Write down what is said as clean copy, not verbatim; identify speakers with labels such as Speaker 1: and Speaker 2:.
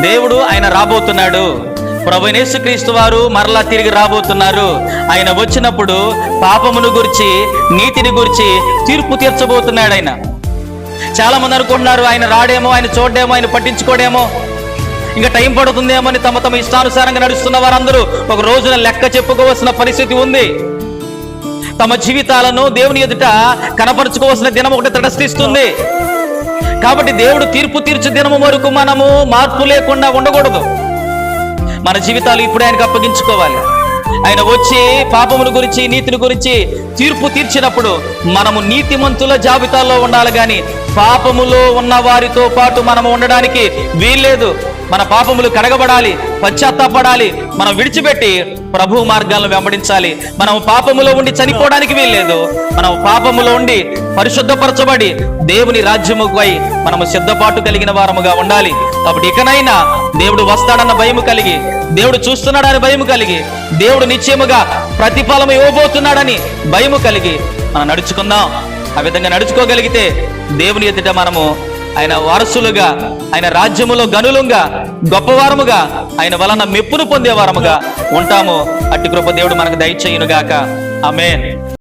Speaker 1: దేవుడు ఆయన రాబోతున్నాడు. ప్రభువైన యేసుక్రీస్తు వారు మరలా తిరిగి రాబోతున్నారు. ఆయన వచ్చినప్పుడు పాపమును గురించి, నీతిని గురించి తీర్పు తీర్చబోతున్నాడు ఆయన. చాలా మంది అనుకుంటున్నారు ఆయన రాడేమో, ఆయన చూడడేమో, ఆయన పట్టించుకోడేమో, ఇంకా టైం పడుతుందేమో అని తమ ఇష్టానుసారంగా నడుస్తున్న వారందరూ ఒక రోజున లెక్క చెప్పుకోవాల్సిన పరిస్థితి ఉంది. తమ జీవితాలను దేవుని ఎదుట కనపరుచుకోవాల్సిన దినం ఒకటి తటస్థిస్తుంది. కాబట్టి దేవుడు తీర్పు తీర్చు దినము వరకు మనము మార్పు లేకుండా ఉండకూడదు. మన జీవితాలు ఇప్పుడే ఆయనకు అప్పగించుకోవాలి. ఆయన వచ్చి పాపముల గురించి, నీతిని గురించి తీర్పు తీర్చినప్పుడు మనము నీతిమంతుల జాబితాలో ఉండాలి, కానీ పాపములో ఉన్న వారితో పాటు మనము ఉండడానికి వీల్లేదు. మన పాపములు కడగబడాలి, పశ్చాత్తాపడాలి, మనం విడిచిపెట్టి ప్రభు మార్గాలను వెంబడించాలి. మనం పాపములో ఉండి చనిపోవడానికి వీల్లేదు. మనం పాపములో ఉండి పరిశుద్ధపరచబడి దేవుని రాజ్యముపై మనము సిద్ధపాటు కలిగిన వారముగా ఉండాలి. కాబట్టి ఇకనైనా దేవుడు వస్తాడన్న భయము కలిగి, దేవుడు చూస్తున్నాడని భయము కలిగి, దేవుడు నిశ్చయముగా ప్రతిఫలం ఇవ్వబోతున్నాడని భయము కలిగి మనం నడుచుకుందాం. ఆ విధంగా నడుచుకోగలిగితే దేవుని ఎదుట మనము ఆయన వారసులుగా, ఆయన రాజ్యములో గనులుగా, గొప్పవారముగా, ఆయన వలన మెప్పును పొందేవారముగా ఉంటాము. అట్టి కృప దేవుడు మనకు దయచేయునుగాక. ఆమేన్.